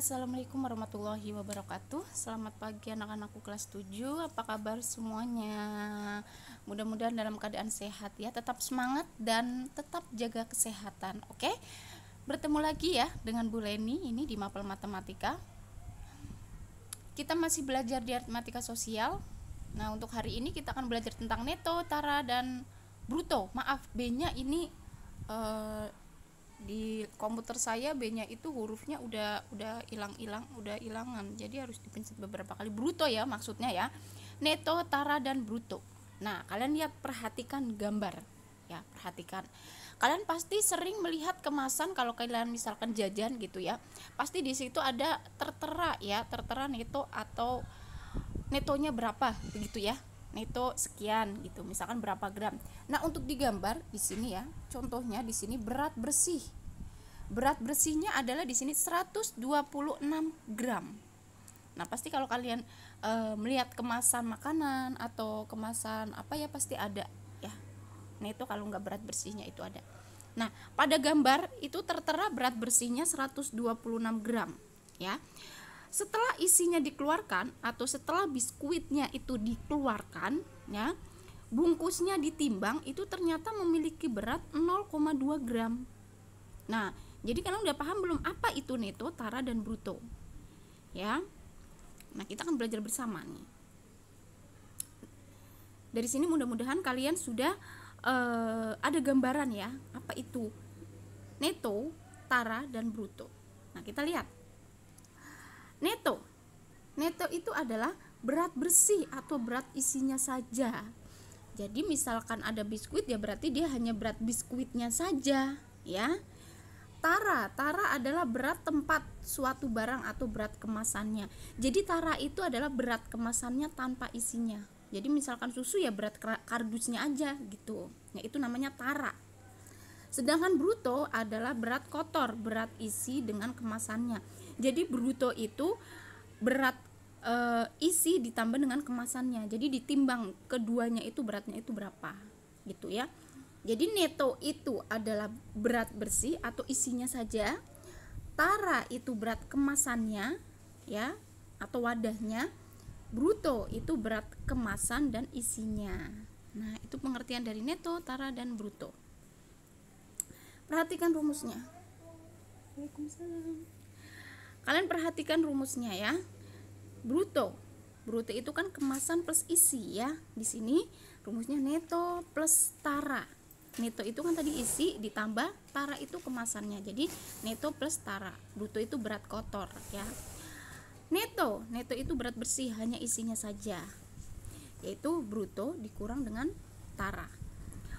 Assalamualaikum warahmatullahi wabarakatuh. Selamat pagi anak-anakku kelas 7. Apa kabar semuanya? Mudah-mudahan dalam keadaan sehat ya. Tetap semangat dan tetap jaga kesehatan. Oke? Bertemu lagi ya dengan Bu Leni ini di Mapel Matematika. Kita masih belajar di aritmatika sosial. Nah, untuk hari ini kita akan belajar tentang neto, tara, dan bruto. Maaf, B-nya ini di komputer saya B-nya itu hurufnya udah hilangan, jadi harus dipencet beberapa kali. Bruto ya maksudnya ya, neto, tara, dan bruto. Nah, kalian lihat, perhatikan gambar ya, perhatikan. Kalian pasti sering melihat kemasan kalau kalian misalkan jajan gitu ya, pasti di situ ada tertera ya, tertera neto atau netonya berapa begitu ya, neto sekian gitu, misalkan berapa gram. Nah, untuk digambar di sini ya, contohnya di sini berat bersih. Berat bersihnya adalah di sini 126 gram. Nah, pasti kalau kalian melihat kemasan makanan atau kemasan apa ya, pasti ada ya neto, kalau nggak berat bersihnya itu ada. Nah, pada gambar itu tertera berat bersihnya 126 gram ya. Setelah isinya dikeluarkan atau setelah biskuitnya itu dikeluarkan ya, bungkusnya ditimbang, itu ternyata memiliki berat 0,2 gram. Nah, jadi kalian udah paham belum apa itu neto, tara, dan bruto ya? Nah, kita akan belajar bersama nih. Dari sini mudah-mudahan kalian sudah ada gambaran ya, apa itu neto, tara, dan bruto. Nah, kita lihat. Neto itu adalah berat bersih atau berat isinya saja. Jadi misalkan ada biskuit ya, berarti dia hanya berat biskuitnya saja ya. Tara adalah berat tempat suatu barang atau berat kemasannya. Jadi tara itu adalah berat kemasannya tanpa isinya. Jadi misalkan susu ya berat kardusnya aja gitu. Ya, itu namanya tara. Sedangkan bruto adalah berat kotor, berat isi dengan kemasannya. Jadi bruto itu berat isi ditambah dengan kemasannya. Jadi ditimbang keduanya itu beratnya itu berapa gitu ya. Jadi neto itu adalah berat bersih atau isinya saja. Tara itu berat kemasannya ya, atau wadahnya. Bruto itu berat kemasan dan isinya. Nah, itu pengertian dari neto, tara, dan bruto. Perhatikan rumusnya. Waalaikumsalam. Kalian perhatikan rumusnya ya. Bruto itu kan kemasan plus isi ya. Di sini rumusnya neto plus tara. Neto itu kan tadi isi ditambah tara itu kemasannya. Jadi neto plus tara. Bruto itu berat kotor ya. Neto itu berat bersih, hanya isinya saja. Yaitu bruto dikurang dengan tara.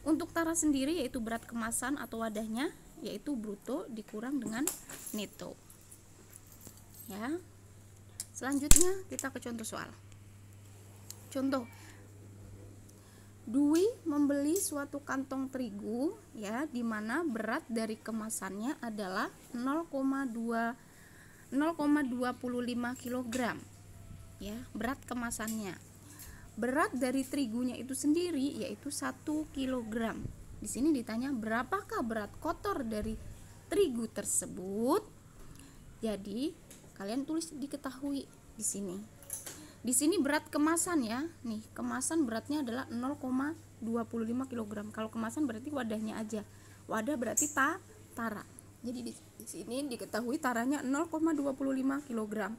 Untuk tara sendiri yaitu berat kemasan atau wadahnya, yaitu bruto dikurang dengan neto. Ya. Selanjutnya kita ke contoh soal. Contoh. Dwi membeli suatu kantong terigu ya, di mana berat dari kemasannya adalah 0,25 kg ya, berat kemasannya. Berat dari terigunya itu sendiri yaitu 1 kg. Di sini ditanya berapakah berat kotor dari terigu tersebut. Jadi kalian tulis diketahui di sini. Di sini berat kemasan ya. Nih, kemasan beratnya adalah 0,25 kg. Kalau kemasan berarti wadahnya aja. Wadah berarti tara. Jadi di sini diketahui taranya 0,25 kg.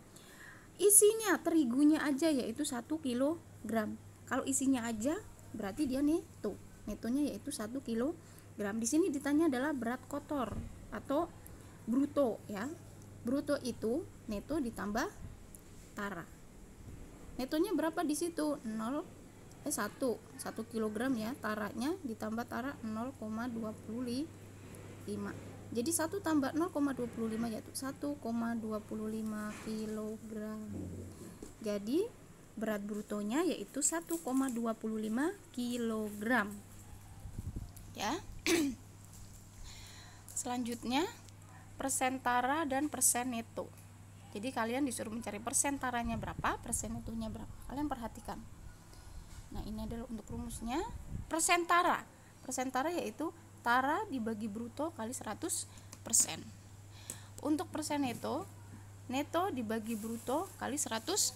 Isinya terigunya aja yaitu 1 kg. Kalau isinya aja berarti dia neto. Netonya yaitu 1 kg. Di sini ditanya adalah berat kotor atau bruto ya. Bruto itu neto ditambah tara. Netonya berapa di situ? 1 kg ya, taranya ditambah tara 0,25. Jadi 1 tambah 0,25 yaitu 1,25 kg. Jadi berat brutonya yaitu 1,25 kg. Ya. Selanjutnya persen tara dan persen neto. Jadi kalian disuruh mencari persen taranya berapa, persen netonya berapa. Kalian perhatikan. Nah, ini adalah untuk rumusnya. Persen tara yaitu tara dibagi bruto kali 100%. Untuk persen neto neto dibagi bruto kali 100%.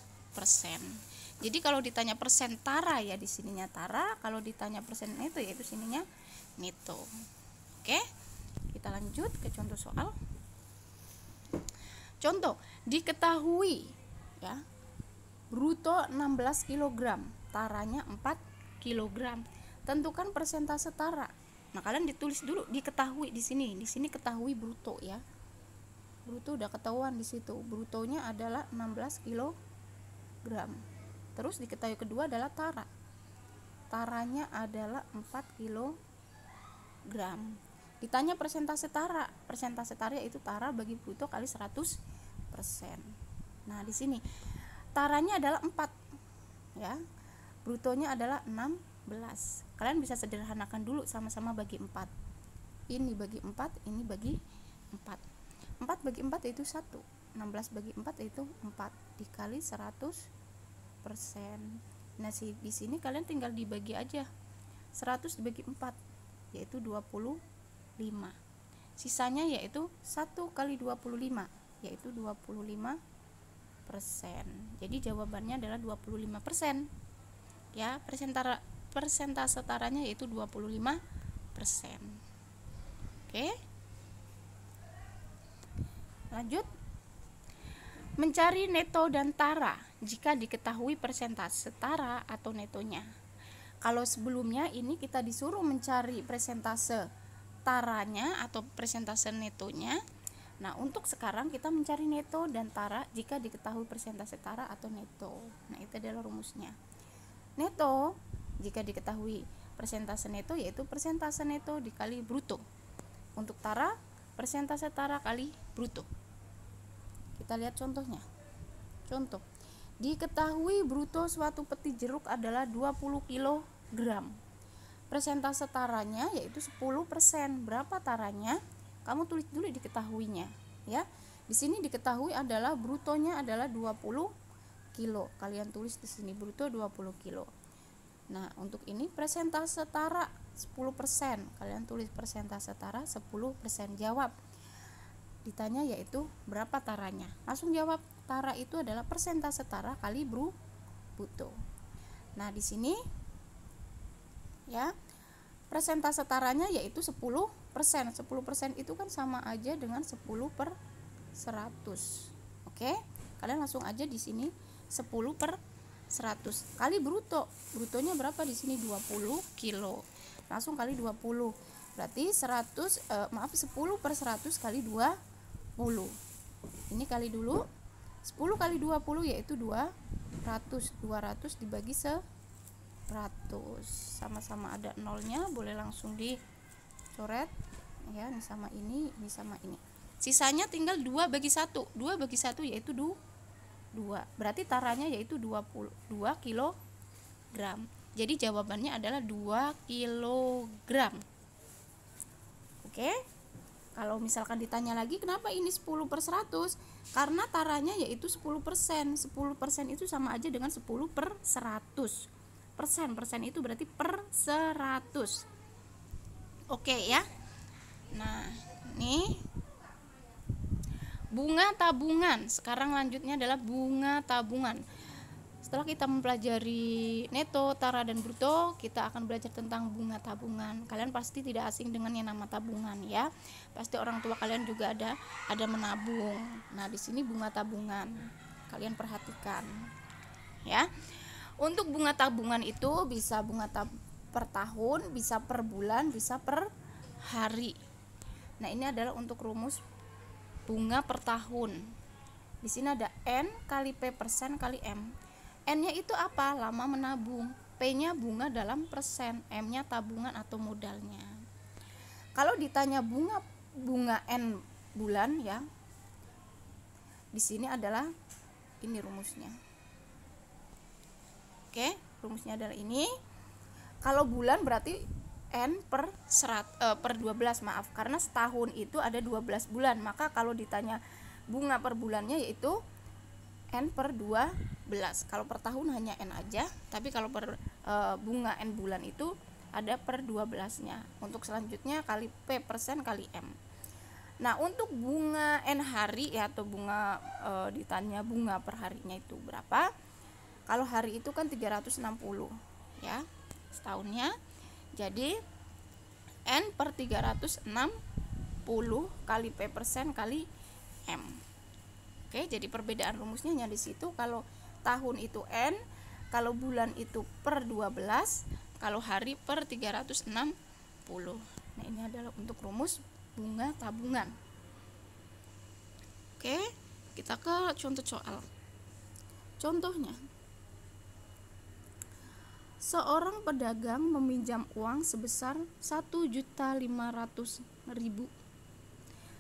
Jadi kalau ditanya persen tara ya di sininya tara, kalau ditanya persen neto ya itu sininya neto. Oke, kita lanjut ke contoh soal. Contoh, diketahui ya bruto 16 kg, taranya 4 kg. Tentukan persentase tara. Nah, kalian ditulis dulu diketahui di sini. Di sini ketahui bruto ya. Bruto udah ketahuan di situ. Brutonya adalah 16 kg. Terus diketahui kedua adalah tara. Taranya adalah 4 kg. Ditanya persentase tara. Persentase tara yaitu tara bagi bruto kali 100%. Nah, di sini taranya adalah 4 ya. Brutonya adalah 16. Kalian bisa sederhanakan dulu, sama-sama bagi 4. Ini bagi 4, ini bagi 4. 4 bagi 4 yaitu 1. 16 bagi 4 yaitu 4 dikali 100%. Nah, di sini kalian tinggal dibagi aja. 100 dibagi 4 yaitu 25. Sisanya yaitu 1 kali 25 yaitu 25%. Jadi jawabannya adalah 25%. Ya, persentase taranya yaitu 25%. Oke. Lanjut. Mencari neto dan tara jika diketahui persentase tara atau netonya. Kalau sebelumnya ini kita disuruh mencari persentase taranya atau persentase netonya. Nah, untuk sekarang kita mencari neto dan tara jika diketahui persentase tara atau neto. Nah, itu adalah rumusnya. Neto jika diketahui persentase neto yaitu persentase neto dikali bruto. Untuk tara, persentase tara kali bruto. Kita lihat contohnya. Contoh, diketahui bruto suatu peti jeruk adalah 20 kg. Persentase taranya yaitu 10%. Berapa taranya? Kamu tulis dulu diketahuinya, ya. Di sini diketahui adalah brutonya adalah 20 kilo. Kalian tulis di sini bruto 20 kilo. Nah, untuk ini persentase tara 10%. Kalian tulis persentase tara 10%. Jawab. Ditanya yaitu berapa taranya. Langsung jawab. Tara itu adalah persentase tara kali bruto. Nah, di sini ya, persentase taranya yaitu 10%. 10% itu kan sama aja dengan 10/100. Oke? Kalian langsung aja di sini 10/100 kali bruto. Brutonya berapa di sini? 20 kilo. Langsung kali 20. Berarti 10/100 kali 20. Ini kali dulu. 10 kali 20 yaitu 200. 200 dibagi 100. Sama-sama ada nolnya, boleh langsung dicoret. Ya, ini sama ini sama ini. Sisanya tinggal 2 bagi 1. 2 bagi 1 yaitu 2. Berarti taranya yaitu 22 kg. Jadi jawabannya adalah 2 kg. Oke. Kalau misalkan ditanya lagi kenapa ini 10/100? Karena taranya yaitu 10%. 10% itu sama aja dengan 10/100. Persen itu berarti per 100. Oke ya. Nah, nih bunga tabungan. Sekarang lanjutnya adalah bunga tabungan. Setelah kita mempelajari neto, tara, dan bruto, kita akan belajar tentang bunga tabungan. Kalian pasti tidak asing dengan yang nama tabungan ya. Pasti orang tua kalian juga ada menabung. Nah, di sini bunga tabungan. Kalian perhatikan. Ya. Untuk bunga tabungan itu bisa bunga per tahun, bisa per bulan, bisa per hari. Nah, ini adalah untuk rumus bunga per tahun. Di sini ada N kali P persen kali M. N-nya itu apa? Lama menabung. P-nya bunga dalam persen, M-nya tabungan atau modalnya. Kalau ditanya bunga N bulan ya. Di sini adalah ini rumusnya. Oke, rumusnya adalah ini. Kalau bulan berarti N per 12, maaf, karena setahun itu ada 12 bulan. Maka kalau ditanya bunga per bulannya yaitu N per 12. Kalau per tahun hanya N aja, tapi kalau per bunga N bulan itu ada per 12-nya. Untuk selanjutnya kali P persen kali M. Nah, untuk bunga N hari ya, atau bunga ditanya bunga per harinya itu berapa? Kalau hari itu kan 360 ya setahunnya. Jadi N per 360 kali P persen kali M. Oke, jadi perbedaan rumusnya hanya di situ. Kalau tahun itu N, kalau bulan itu per 12, kalau hari per 360. Nah, ini adalah untuk rumus bunga tabungan. Oke, kita ke contoh soal. Contohnya, seorang pedagang meminjam uang sebesar 1.500.000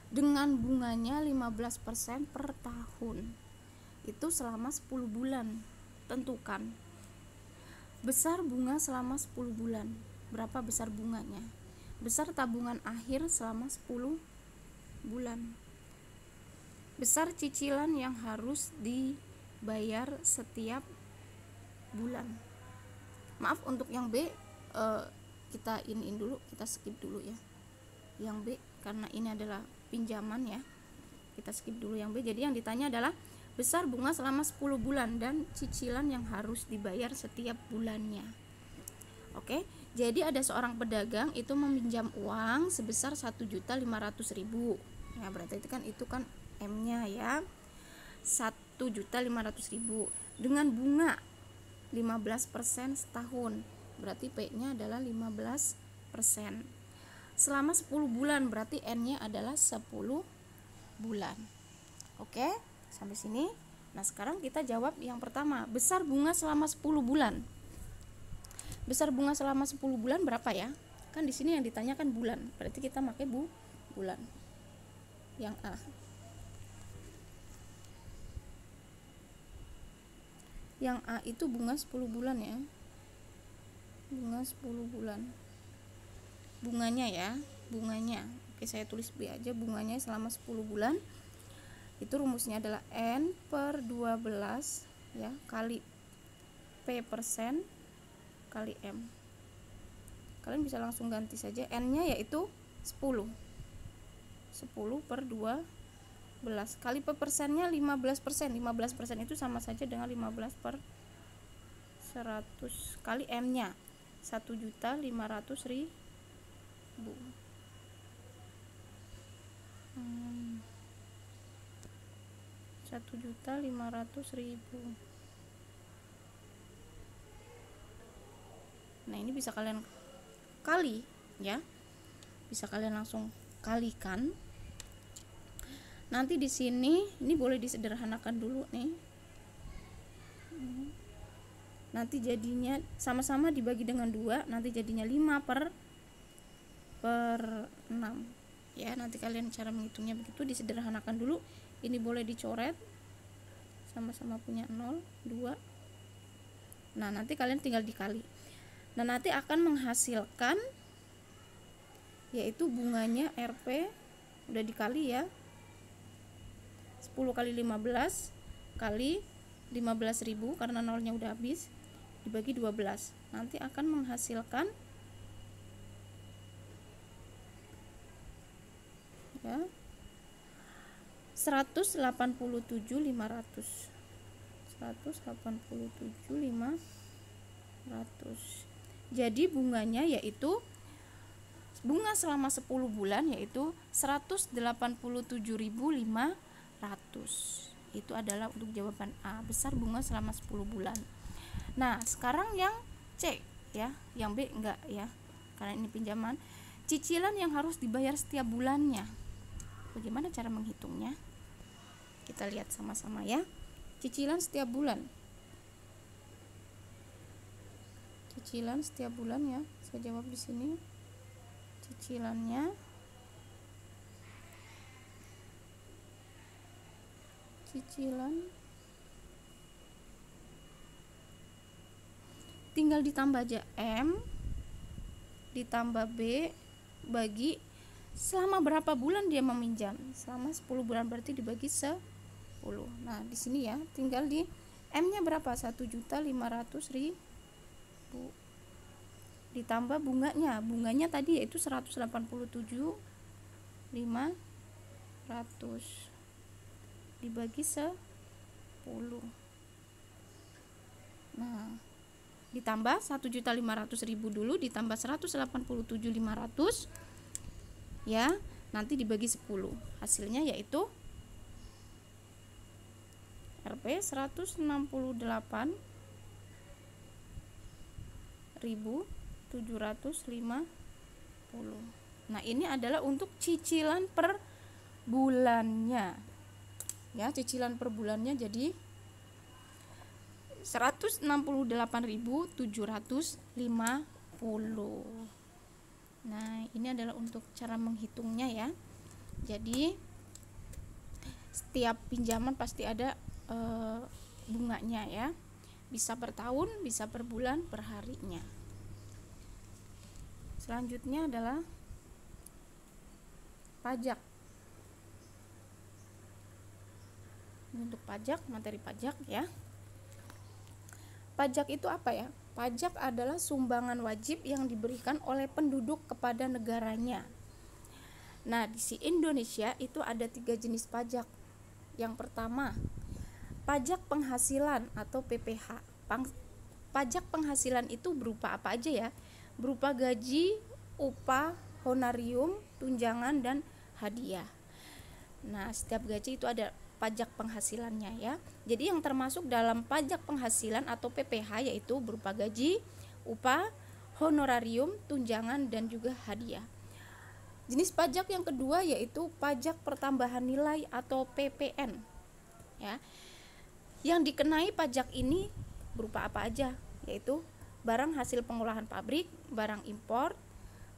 dengan bunganya 15% per tahun. Itu selama 10 bulan. Tentukan besar bunga selama 10 bulan. Berapa besar bunganya? Besar tabungan akhir selama 10 bulan. Besar cicilan yang harus dibayar setiap bulan. Maaf, untuk yang B kita iniin dulu, kita skip dulu ya. Yang B karena ini adalah pinjaman ya. Kita skip dulu yang B. Jadi yang ditanya adalah besar bunga selama 10 bulan dan cicilan yang harus dibayar setiap bulannya. Oke, jadi ada seorang pedagang itu meminjam uang sebesar 1.500.000. Ya, berarti itu kan M-nya ya. 1.500.000 dengan bunga 15% setahun. Berarti P-nya adalah 15%. Selama 10 bulan, berarti N-nya adalah 10 bulan. Oke, sampai sini. Nah, sekarang kita jawab yang pertama. Besar bunga selama 10 bulan. Besar bunga selama 10 bulan berapa ya? Kan di sini yang ditanyakan bulan. Berarti kita pakai bulan. Yang A. Yang A itu bunga 10 bulan ya. Bunga 10 bulan. Bunganya ya, bunganya. Oke, saya tulis B aja, bunganya selama 10 bulan. Itu rumusnya adalah N per 12 ya kali P persen kali M. Kalian bisa langsung ganti saja. N-nya yaitu 10. 10 per 12 kali P persennya 15%. 15% itu sama saja dengan 15 per 100 kali M-nya 1.500.000. 1.500.000. Nah, ini bisa kalian kali ya. Bisa kalian langsung kalikan. Nanti di sini ini boleh disederhanakan dulu nih. Nanti jadinya sama-sama dibagi dengan 2, nanti jadinya 5 per 6 ya. Nanti kalian cara menghitungnya begitu, disederhanakan dulu. Ini boleh dicoret, sama-sama punya 0, 2. Nah, nanti kalian tinggal dikali. Nah, nanti akan menghasilkan yaitu bunganya Rp udah dikali ya, 10 kali 15 kali 15.000 karena nolnya udah habis, dibagi 12. Nanti akan menghasilkan ya 187.500. Jadi bunganya yaitu bunga selama 10 bulan yaitu 187.500. Itu adalah untuk jawaban A, besar bunga selama 10 bulan. Nah, sekarang yang C ya, yang B enggak ya, karena ini pinjaman. Cicilan yang harus dibayar setiap bulannya. Bagaimana cara menghitungnya? Kita lihat sama-sama ya. Cicilan setiap bulan. Cicilan setiap bulan ya. Saya jawab di sini. Cicilannya tinggal ditambah aja M ditambah B bagi selama berapa bulan dia meminjam. Selama 10 bulan berarti dibagi 10. Nah, di sini ya, tinggal di M-nya berapa? 1.500.000 ditambah bunganya. Bunganya tadi yaitu 187.500. 100 dibagi 10. Nah, ditambah 1.500.000 dulu, ditambah 187.500 ya, nanti dibagi 10. Hasilnya yaitu Rp 168.750. Nah, ini adalah untuk cicilan per bulannya. Ya, cicilan per bulannya jadi 168.750. Nah, ini adalah untuk cara menghitungnya ya. Jadi setiap pinjaman pasti ada bunganya ya, bisa per tahun, bisa per bulan, per harinya. Selanjutnya adalah pajak. Ini untuk pajak, materi pajak ya. Pajak itu apa ya? Pajak adalah sumbangan wajib yang diberikan oleh penduduk kepada negaranya. Nah, di Indonesia itu ada 3 jenis pajak. Yang pertama, pajak penghasilan atau PPH. Pajak penghasilan itu berupa apa aja ya? Berupa gaji, upah, honorium, tunjangan, dan hadiah. Nah, setiap gaji itu ada pajak penghasilannya ya. Jadi yang termasuk dalam pajak penghasilan atau PPH yaitu berupa gaji, upah, honorarium, tunjangan, dan juga hadiah. Jenis pajak yang kedua yaitu pajak pertambahan nilai atau PPN ya. Yang dikenai pajak ini berupa apa aja? Yaitu barang hasil pengolahan pabrik, barang impor,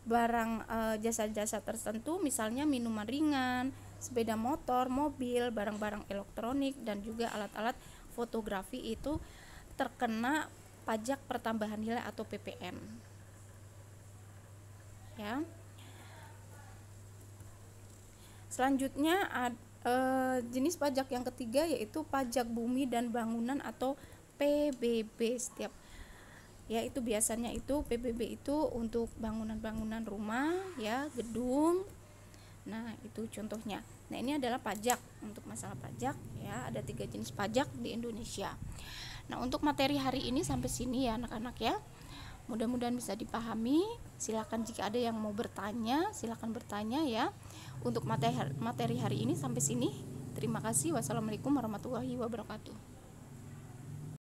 barang jasa-jasa tertentu, misalnya minuman ringan, sepeda motor, mobil, barang-barang elektronik, dan juga alat-alat fotografi itu terkena pajak pertambahan nilai atau PPN. Ya. Selanjutnya jenis pajak yang ketiga yaitu pajak bumi dan bangunan atau PBB. Setiap ya itu biasanya itu PBB itu untuk bangunan-bangunan rumah ya, gedung. Nah, itu contohnya. Nah, ini adalah pajak. Untuk masalah pajak ya, ada 3 jenis pajak di Indonesia. Nah, untuk materi hari ini sampai sini ya anak-anak ya. Mudah-mudahan bisa dipahami. Silakan jika ada yang mau bertanya, silakan bertanya ya. Untuk materi hari ini sampai sini. Terima kasih. Wassalamualaikum warahmatullahi wabarakatuh.